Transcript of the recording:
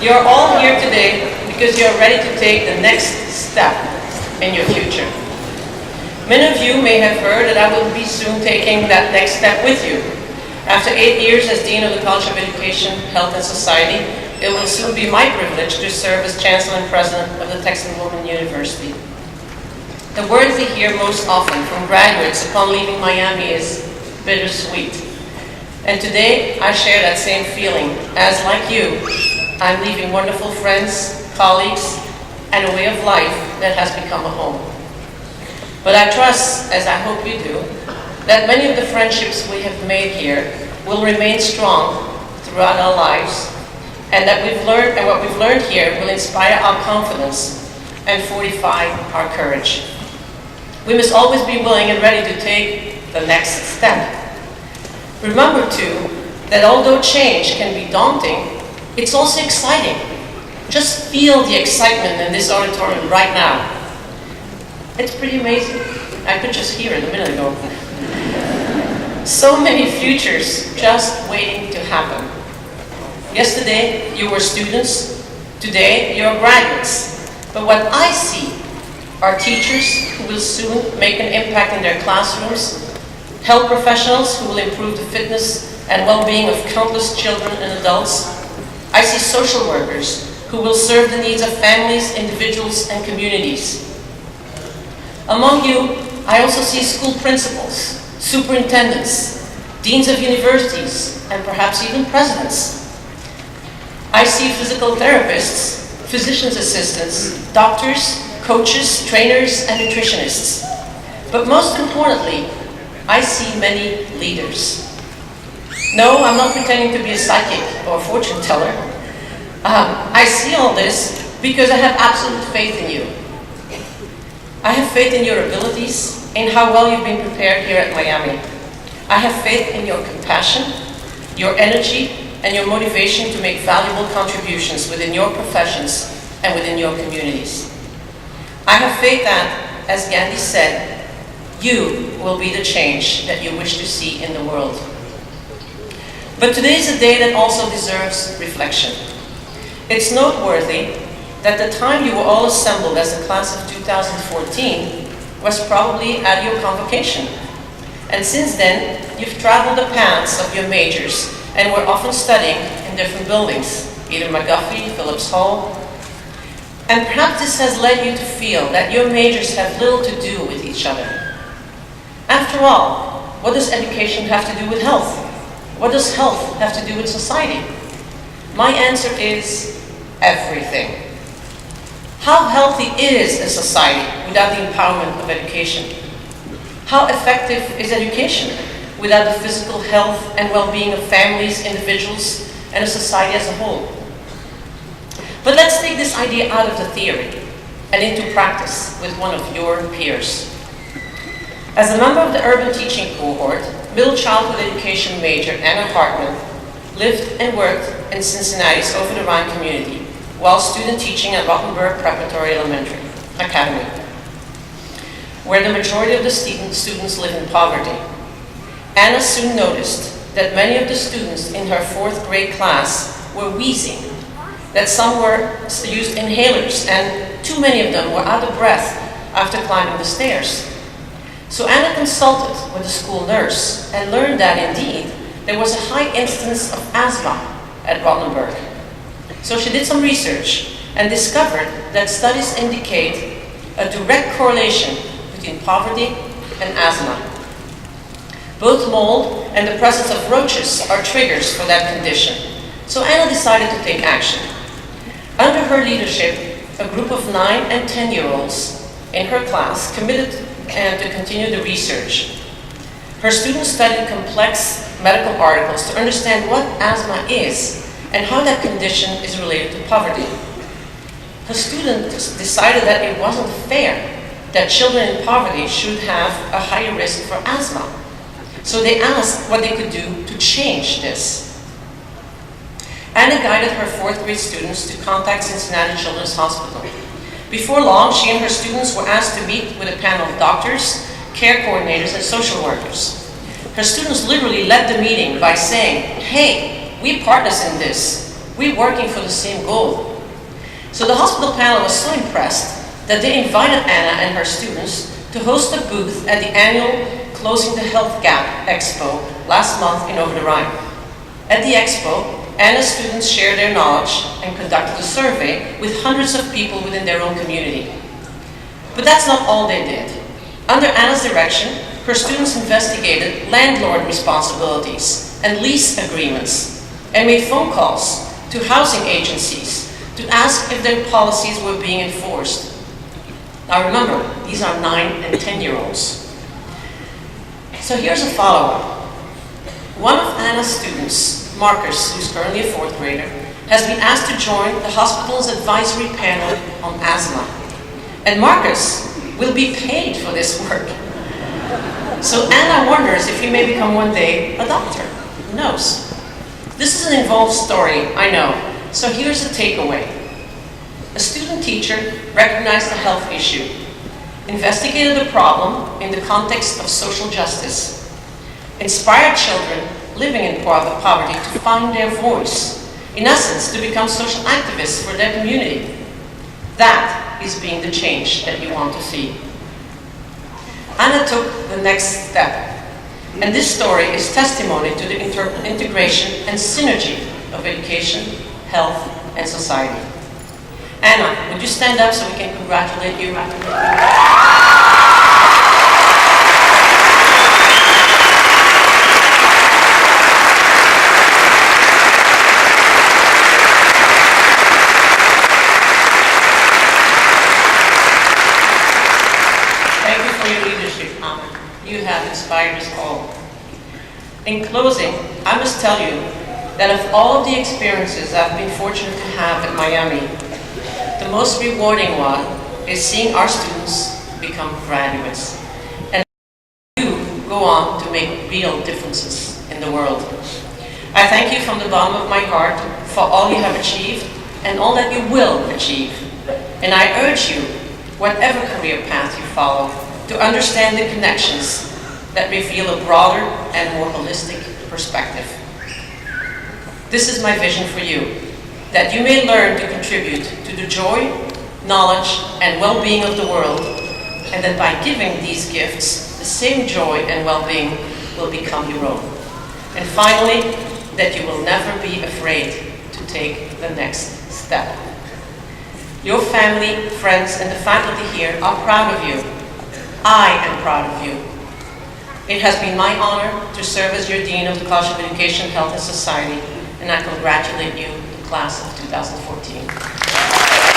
You're all here today because you're ready to take the next step in your future. Many of you may have heard that I will be soon taking that next step with you. After 8 years as Dean of the College of Education, Health and Society, it will soon be my privilege to serve as Chancellor and President of the Texan Women University. The word we hear most often from graduates upon leaving Miami is bittersweet. And today, I share that same feeling, as like you, I'm leaving wonderful friends, colleagues, and a way of life that has become a home. But I trust, as I hope you do, that many of the friendships we have made here will remain strong throughout our lives, and that what we've learned here will inspire our confidence and fortify our courage. We must always be willing and ready to take the next step. Remember too, that although change can be daunting, it's also exciting. Just feel the excitement in this auditorium right now. It's pretty amazing. I could just hear it a minute ago. So many futures just waiting to happen. Yesterday, you were students. Today, you're graduates. But what I see are teachers who will soon make an impact in their classrooms, health professionals who will improve the fitness and well-being of countless children and adults. I see social workers who will serve the needs of families, individuals, and communities. Among you, I also see school principals, superintendents, deans of universities, and perhaps even presidents. I see physical therapists, physician's assistants, doctors, coaches, trainers, and nutritionists. But most importantly, I see many leaders. No, I'm not pretending to be a psychic or a fortune teller. I see all this because I have absolute faith in you. I have faith in your abilities, in how well you've been prepared here at Miami. I have faith in your compassion, your energy, and your motivation to make valuable contributions within your professions and within your communities. I have faith that, as Gandhi said, you will be the change that you wish to see in the world. But today is a day that also deserves reflection. It's noteworthy that the time you were all assembled as the class of 2014 was probably at your convocation. And since then, you've traveled the paths of your majors and were often studying in different buildings, either McGuffey, Phillips Hall. And perhaps this has led you to feel that your majors have little to do with each other. After all, what does education have to do with health? What does health have to do with society? My answer is everything. How healthy is a society without the empowerment of education? How effective is education without the physical health and well-being of families, individuals, and a society as a whole? But let's take this idea out of the theory and into practice with one of your peers. As a member of the urban teaching cohort, middle childhood education major Anna Hartman lived and worked in Cincinnati's Over the Rhine community while student teaching at Rottenberg Preparatory Elementary Academy, where the majority of the students live in poverty. Anna soon noticed that many of the students in her 4th grade class were wheezing, that some used inhalers, and too many of them were out of breath after climbing the stairs. So Anna consulted with the school nurse and learned that indeed there was a high incidence of asthma at Rottenberg. So she did some research and discovered that studies indicate a direct correlation between poverty and asthma. Both mold and the presence of roaches are triggers for that condition. So Anna decided to take action. Under her leadership, a group of 9 and 10-year-olds in her class committed to continue the research. Her students studied complex medical articles to understand what asthma is and how that condition is related to poverty. The students decided that it wasn't fair that children in poverty should have a higher risk for asthma. So they asked what they could do to change this. Anna guided her 4th grade students to contact Cincinnati Children's Hospital. Before long, she and her students were asked to meet with a panel of doctors, care coordinators, and social workers. Her students literally led the meeting by saying, "Hey, we partners in this. we're working for the same goal. So the hospital panel was so impressed that they invited Anna and her students to host a booth at the annual Closing the Health Gap Expo last month in Over the Rhine. At the expo, Anna's students shared their knowledge and conducted a survey with hundreds of people within their own community. But that's not all they did. Under Anna's direction, her students investigated landlord responsibilities and lease agreements and made phone calls to housing agencies to ask if their policies were being enforced. Now remember, these are 9 and 10-year-olds. So here's a follow-up. One of Anna's students, Marcus, who's currently a 4th grader, has been asked to join the hospital's advisory panel on asthma. And Marcus will be paid for this work. So Anna wonders if he may become one day a doctor. Who knows? This is an involved story, I know. So here's the takeaway. A student teacher recognized a health issue, investigated the problem in the context of social justice, inspired children living in poverty to find their voice, in essence, to become social activists for their community. That is being the change that you want to see. Anna took the next step, and this story is testimony to the integration and synergy of education, health, and society. Anna, would you stand up so we can congratulate you? Thank you for your leadership, Anna. You have inspired us all. In closing, I must tell you that of all of the experiences I've been fortunate to have at Miami, the most rewarding one is seeing our students become graduates and you go on to make real differences in the world. I thank you from the bottom of my heart for all you have achieved and all that you will achieve. And I urge you, whatever career path you follow, to understand the connections that reveal a broader and more holistic perspective. This is my vision for you, that you may learn to contribute to the joy, knowledge, and well-being of the world, and that by giving these gifts, the same joy and well-being will become your own. And finally, that you will never be afraid to take the next step. Your family, friends, and the faculty here are proud of you. I am proud of you. It has been my honor to serve as your Dean of the College of Education, Health, and Society, and I congratulate you, the class of 2014.